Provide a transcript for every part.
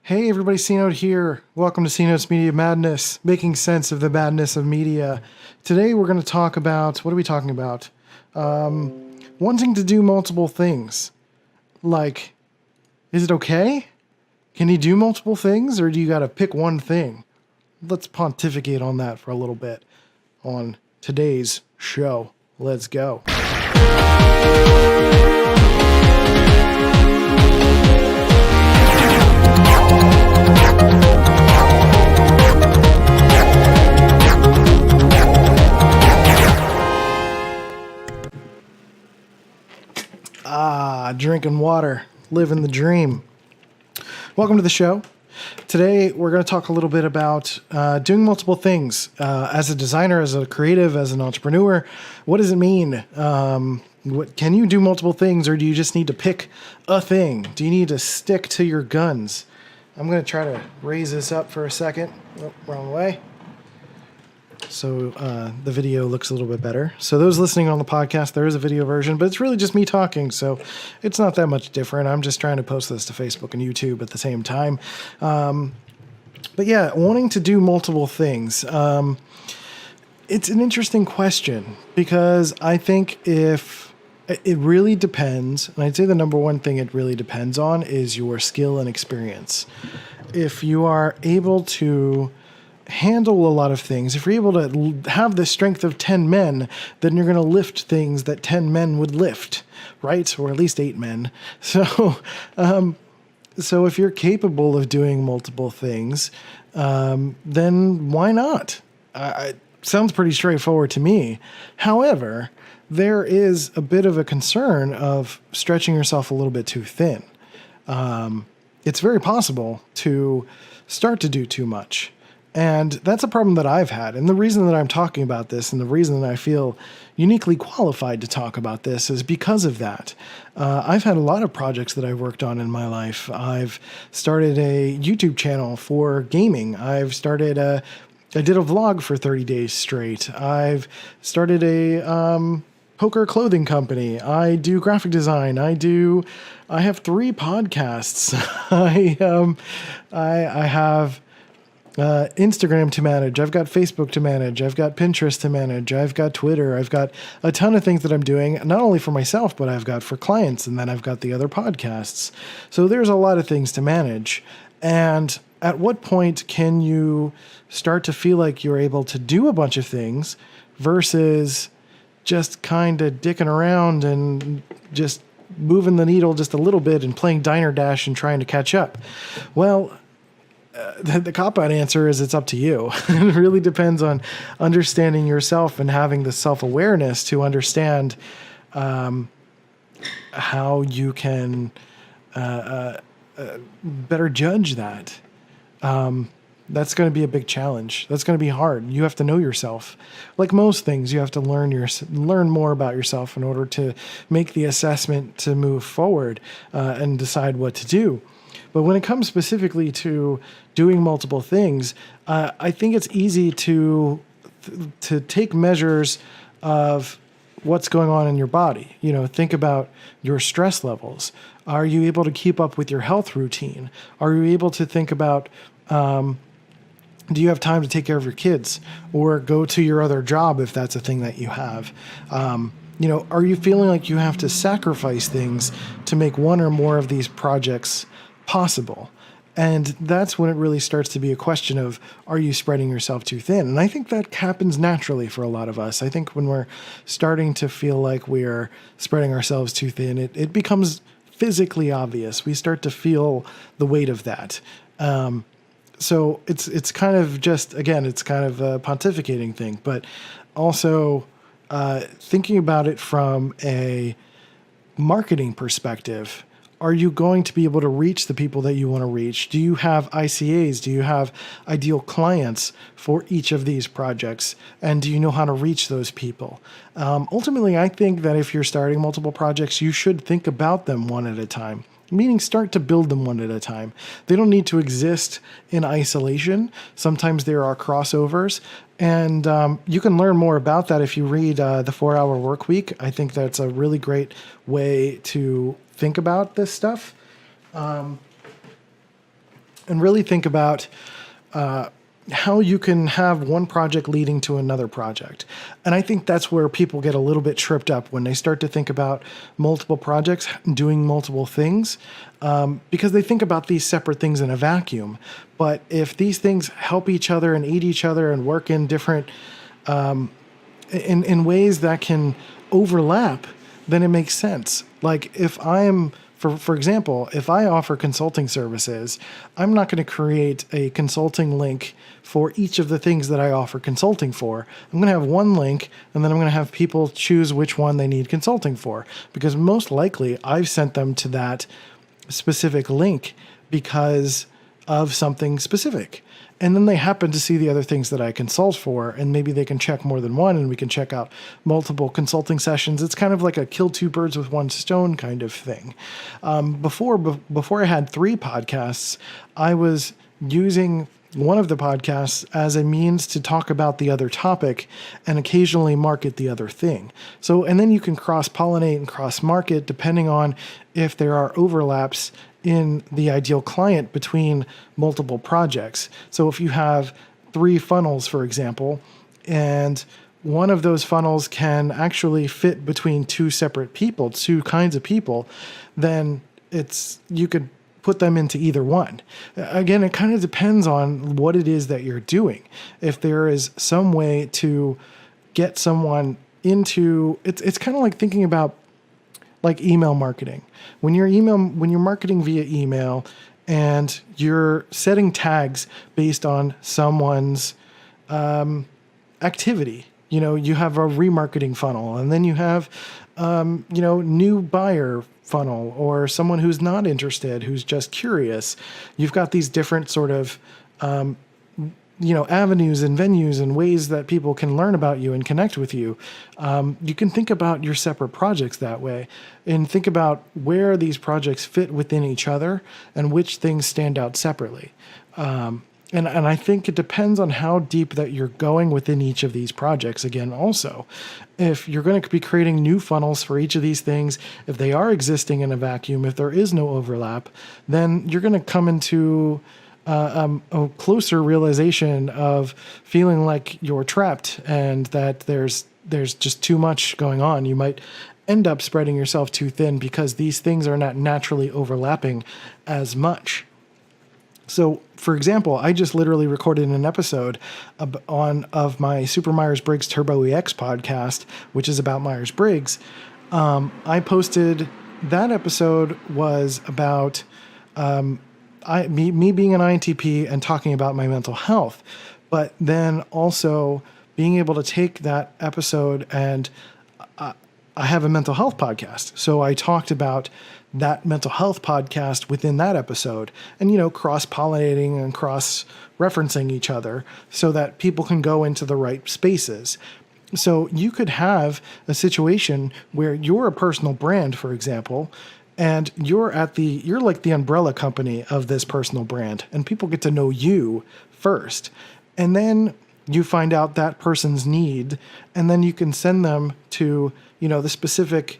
Hey everybody, C-Note here. Welcome to C-Note's Media Madness, making sense of the madness of media. Today we're going to talk about, what are we talking about? Wanting to do multiple things. Like, is it okay? Can you do multiple things, or do you got to pick one thing? Let's pontificate on that for a little bit on today's show. Let's go. Drinking water, living the dream. Welcome to the show. Today, we're going to talk a little bit about doing multiple things. As a designer, as a creative, as an entrepreneur, what does it mean? Can you do multiple things, or do you just need to pick a thing? Do you need to stick to your guns? I'm going to try to raise this up for a second. Oh, wrong way. So the video looks a little bit better. So those listening on the podcast, there is a video version, but it's really just me talking, so it's not that much different. I'm just trying to post this to Facebook and YouTube at the same time. But yeah, wanting to do multiple things. It's an interesting question because I think if it really depends, and I'd say the number one thing it really depends on is your skill and experience. If you are able to handle a lot of things, if you're able to have the strength of 10 men, then you're going to lift things that 10 men would lift, right? Or at least 8 men. So if you're capable of doing multiple things, then why not? It sounds pretty straightforward to me. However, there is a bit of a concern of stretching yourself a little bit too thin. It's very possible to start to do too much. And that's a problem that I've had. And the reason that I'm talking about this and the reason that I feel uniquely qualified to talk about this is because of that. I've had a lot of projects that I've worked on in my life. I've started a YouTube channel for gaming. I did a vlog for 30 days straight. I've started a poker clothing company. I do graphic design. I have 3 podcasts. I have Instagram to manage. I've got Facebook to manage. I've got Pinterest to manage. I've got Twitter. I've got a ton of things that I'm doing, not only for myself, but I've got for clients, and then I've got the other podcasts. So there's a lot of things to manage. And at what point can you start to feel like you're able to do a bunch of things versus just kind of dicking around and just moving the needle just a little bit and playing Diner Dash and trying to catch up? Well, the cop-out answer is it's up to you. It really depends on understanding yourself and having the self-awareness to understand how you can better judge that. That's going to be a big challenge. That's going to be hard. You have to know yourself. Like most things, you have to learn more about yourself in order to make the assessment to move forward and decide what to do. But when it comes specifically to doing multiple things, I think it's easy to take measures of what's going on in your body. You know, think about your stress levels. Are you able to keep up with your health routine? Are you able to think about, do you have time to take care of your kids or go to your other job if that's a thing that you have? Are you feeling like you have to sacrifice things to make one or more of these projects possible? And that's when it really starts to be a question of, are you spreading yourself too thin? And I think that happens naturally for a lot of us. I think when we're starting to feel like we're spreading ourselves too thin, it becomes physically obvious. We start to feel the weight of that. So it's kind of just, again, it's kind of a pontificating thing, but also thinking about it from a marketing perspective. Are you going to be able to reach the people that you want to reach? Do you have ICAs? Do you have ideal clients for each of these projects? And do you know how to reach those people? Ultimately, I think that if you're starting multiple projects, you should think about them one at a time. Meaning start to build them one at a time. They don't need to exist in isolation. Sometimes there are crossovers. And you can learn more about that if you read The 4-Hour Workweek. I think that's a really great way to think about this stuff. and really think about how you can have one project leading to another project. And I think that's where people get a little bit tripped up when they start to think about multiple projects, doing multiple things, because they think about these separate things in a vacuum. But if these things help each other and aid each other and work in different, in ways that can overlap, then it makes sense. Like if I'm, for example, if I offer consulting services, I'm not going to create a consulting link for each of the things that I offer consulting for. I'm going to have one link, and then I'm going to have people choose which one they need consulting for, because most likely I've sent them to that specific link because of something specific. And then they happen to see the other things that I consult for, and maybe they can check more than one, and we can check out multiple consulting sessions. It's kind of like a kill two birds with one stone kind of thing. Before I had 3 podcasts, I was using one of the podcasts as a means to talk about the other topic and occasionally market the other thing. So, and then you can cross-pollinate and cross-market depending on if there are overlaps in the ideal client between multiple projects. So if you have 3 funnels, for example, and one of those funnels can actually fit between 2 separate people, 2 kinds of people, then you could put them into either one. Again, it kind of depends on what it is that you're doing. If there is some way to get someone into, it's kind of like thinking about like email marketing. When you're marketing via email and you're setting tags based on someone's activity, you have a remarketing funnel, and then you have, new buyer funnel, or someone who's not interested, who's just curious. You've got these different sort of, avenues and venues and ways that people can learn about you and connect with you. You can think about your separate projects that way, and think about where these projects fit within each other and which things stand out separately. And I think it depends on how deep that you're going within each of these projects. Again, also, if you're going to be creating new funnels for each of these things, if they are existing in a vacuum, if there is no overlap, then you're going to come into a closer realization of feeling like you're trapped and that there's just too much going on. You might end up spreading yourself too thin because these things are not naturally overlapping as much. So, for example, I just literally recorded an episode of my Super Myers-Briggs Turbo EX podcast, which is about Myers-Briggs. I posted that episode was about me being an INTP and talking about my mental health, but then also being able to take that episode and I have a mental health podcast. So I talked about that mental health podcast within that episode and, cross-pollinating and cross-referencing each other so that people can go into the right spaces. So you could have a situation where you're a personal brand, for example, and you're like the umbrella company of this personal brand, and people get to know you first. And then you find out that person's need, and then you can send them to, the specific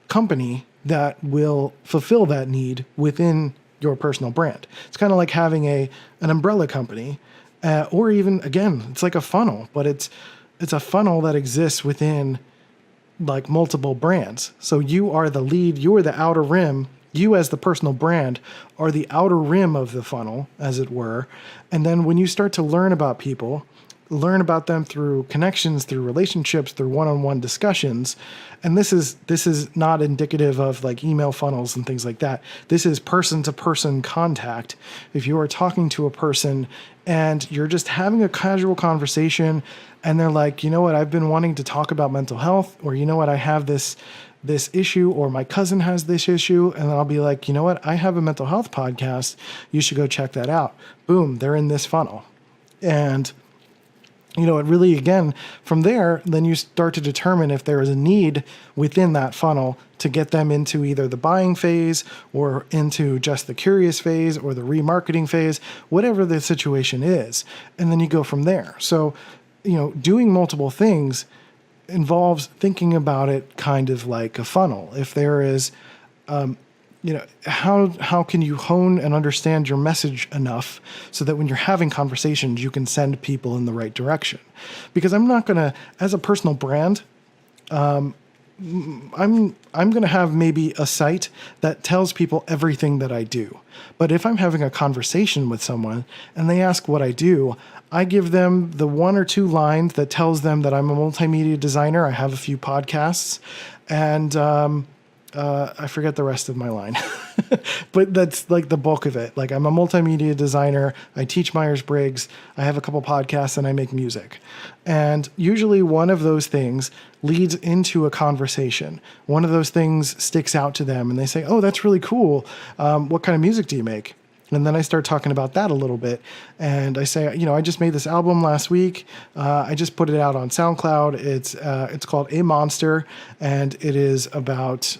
company that will fulfill that need within your personal brand. It's kind of like having an umbrella company, or even, again, it's like a funnel, but it's a funnel that exists within like multiple brands. So you are the lead, you are the outer rim. You as the personal brand are the outer rim of the funnel, as it were. And then when you start to learn about people, learn about them through connections, through relationships, through one-on-one discussions. And this is not indicative of like email funnels and things like that. This is person-to-person contact. If you are talking to a person and you're just having a casual conversation and they're like, you know what, I've been wanting to talk about mental health, or you know what, I have this issue, or my cousin has this issue, and then I'll be like, you know what, I have a mental health podcast. You should go check that out. Boom, they're in this funnel. And it really, again, from there, then you start to determine if there is a need within that funnel to get them into either the buying phase or into just the curious phase or the remarketing phase, whatever the situation is. And then you go from there. So, doing multiple things involves thinking about it kind of like a funnel. If there is how can you hone and understand your message enough so that when you're having conversations, you can send people in the right direction? Because I'm not going to, as a personal brand, I'm going to have maybe a site that tells people everything that I do. But if I'm having a conversation with someone and they ask what I do, I give them the 1 or 2 lines that tells them that I'm a multimedia designer. I have a few podcasts, and I forget the rest of my line, but that's like the bulk of it. Like, I'm a multimedia designer. I teach Myers-Briggs. I have a couple podcasts and I make music. And usually one of those things leads into a conversation. One of those things sticks out to them and they say, "Oh, that's really cool. What kind of music do you make?" And then I start talking about that a little bit. And I say, I just made this album last week. I just put it out on SoundCloud. It's called A Monster, and it is about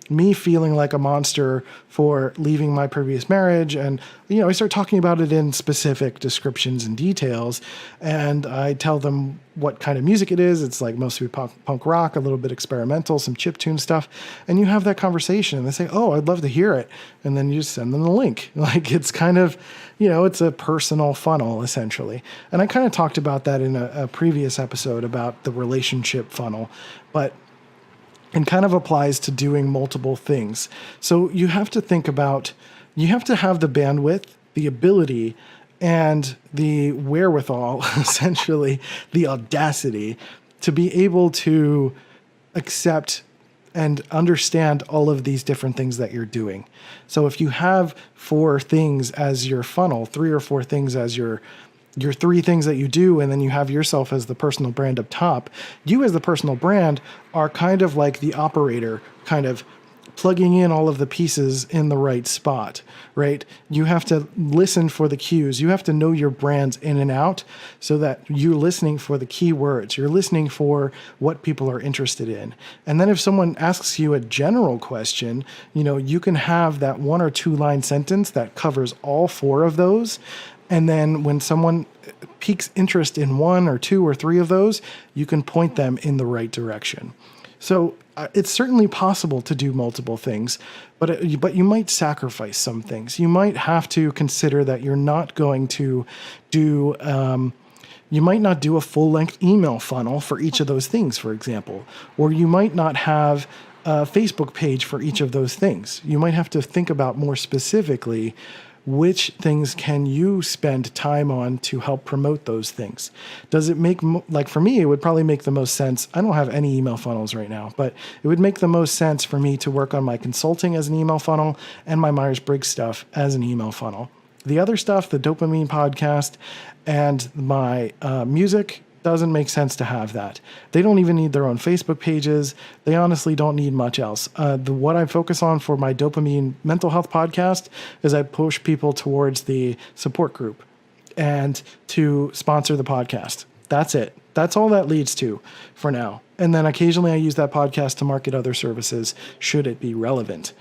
me feeling like a monster for leaving my previous marriage. And, I start talking about it in specific descriptions and details. And I tell them what kind of music it is. It's like mostly punk rock, a little bit experimental, some chiptune stuff. And you have that conversation and they say, "Oh, I'd love to hear it." And then you just send them the link. Like, it's kind of, it's a personal funnel essentially. And I kind of talked about that in a previous episode about the relationship funnel, but it kind of applies to doing multiple things. So you have to think about, you have to have the bandwidth, the ability, and the wherewithal, essentially, the audacity to be able to accept and understand all of these different things that you're doing. So if you have 4 things as your funnel, 3 or 4 things as your 3 things that you do, and then you have yourself as the personal brand up top, you as the personal brand are kind of like the operator, kind of plugging in all of the pieces in the right spot, right? You have to listen for the cues. You have to know your brands in and out so that you're listening for the keywords. You're listening for what people are interested in. And then if someone asks you a general question, you can have that 1 or 2 line sentence that covers all 4 of those. And then when someone piques interest in 1 or 2 or 3 of those, you can point them in the right direction. So it's certainly possible to do multiple things, but you might sacrifice some things. You might have to consider that you're not going to do, you might not do a full-length email funnel for each of those things, for example, or you might not have a Facebook page for each of those things. You might have to think about more specifically which things can you spend time on to help promote those things? Does it make, like for me, it would probably make the most sense. I don't have any email funnels right now, but it would make the most sense for me to work on my consulting as an email funnel and my Myers-Briggs stuff as an email funnel. The other stuff, the dopamine podcast and my music, doesn't make sense to have that. They don't even need their own Facebook pages. They honestly don't need much else. What I focus on for my dopamine mental health podcast is I push people towards the support group and to sponsor the podcast. That's it. That's all that leads to for now. And then occasionally I use that podcast to market other services should it be relevant.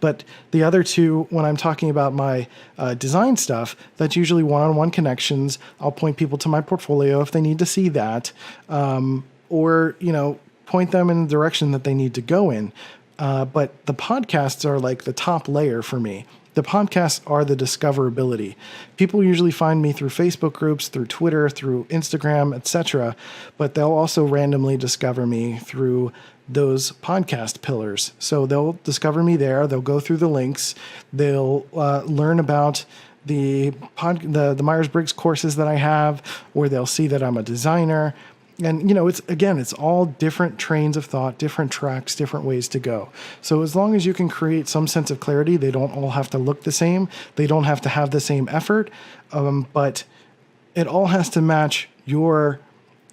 But the other 2, when I'm talking about my design stuff, that's usually one-on-one connections. I'll point people to my portfolio if they need to see that, or, point them in the direction that they need to go in. But the podcasts are like the top layer for me. The podcasts are the discoverability. People usually find me through Facebook groups, through Twitter, through Instagram, etc. But they'll also randomly discover me through those podcast pillars. So they'll discover me there. They'll go through the links. They'll learn about the Myers-Briggs courses that I have, or they'll see that I'm a designer. And, it's all different trains of thought, different tracks, different ways to go. So as long as you can create some sense of clarity, they don't all have to look the same. They don't have to have the same effort, but it all has to match your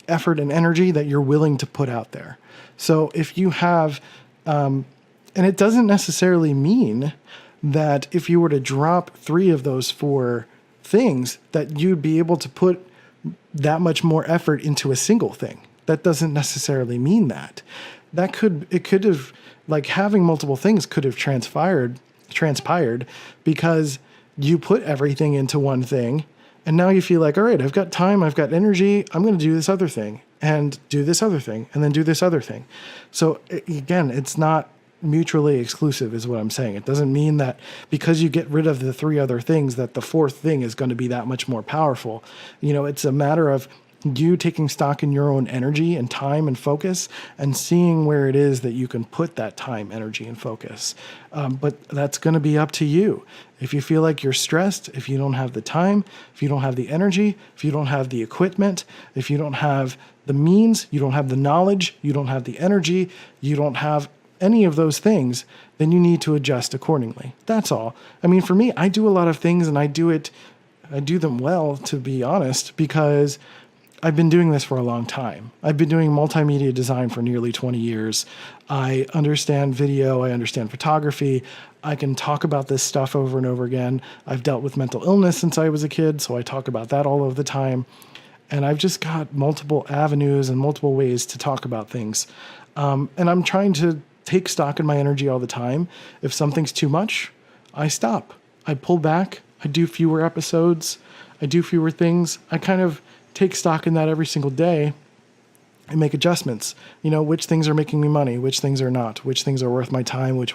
effort and energy that you're willing to put out there. So if you have, and it doesn't necessarily mean that if you were to drop 3 of those 4 things, that you'd be able to put that much more effort into a single thing. That doesn't necessarily mean that. It could have, like having multiple things could have transpired because you put everything into one thing. And now you feel like, all right, I've got time, I've got energy, I'm going to do this other thing and do this other thing and then do this other thing. So again, it's not, mutually exclusive is what I'm saying. It doesn't mean that because you get rid of the three other things that the fourth thing is going to be that much more powerful. It's a matter of you taking stock in your own energy and time and focus and seeing where it is that you can put that time, energy, and focus. But that's going to be up to you. If you feel like you're stressed, if you don't have the time, if you don't have the energy, if you don't have the equipment, if you don't have the means, you don't have the knowledge, you don't have the energy, you don't have any of those things, then you need to adjust accordingly. That's all. I mean, for me, I do a lot of things and I do them well, to be honest, because I've been doing this for a long time. I've been doing multimedia design for nearly 20 years. I understand video. I understand photography. I can talk about this stuff over and over again. I've dealt with mental illness since I was a kid, so I talk about that all of the time. And I've just got multiple avenues and multiple ways to talk about things. And I'm trying to take stock in my energy all the time. If something's too much, I stop. I pull back. I do fewer episodes. I do fewer things. I kind of take stock in that every single day and make adjustments. Which things are making me money, which things are not, which things are worth my time, which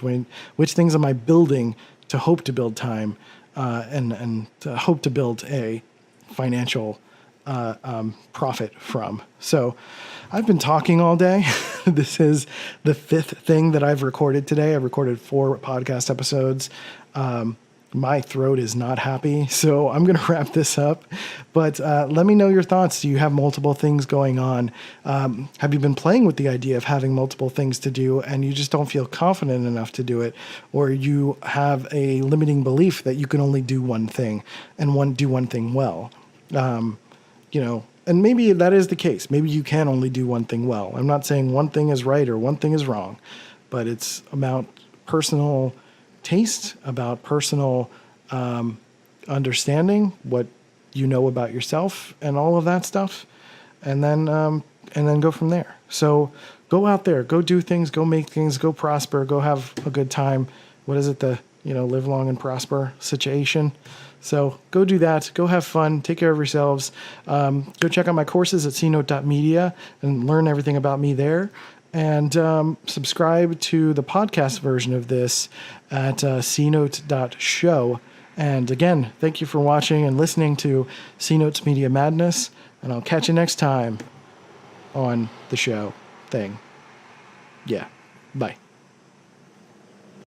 things am I building to hope to build time, and to hope to build a financial profit from. So I've been talking all day. This is the fifth thing that I've recorded today. I've recorded 4 podcast episodes. My throat is not happy, so I'm going to wrap this up. But let me know your thoughts. Do you have multiple things going on? Have you been playing with the idea of having multiple things to do and you just don't feel confident enough to do it? Or you have a limiting belief that you can only do one thing and do one thing well? And maybe that is the case. Maybe you can only do one thing well. I'm not saying one thing is right or one thing is wrong, but it's about personal taste, about personal understanding, what you know about yourself and all of that stuff, and then go from there. So go out there, go do things, go make things, go prosper, go have a good time. What is it? Live long and prosper situation. So go do that. Go have fun. Take care of yourselves. Go check out my courses at cnote.media and learn everything about me there. And subscribe to the podcast version of this at cnote.show. And again, thank you for watching and listening to C-Note's Media Madness. And I'll catch you next time on the show thing. Yeah. Bye.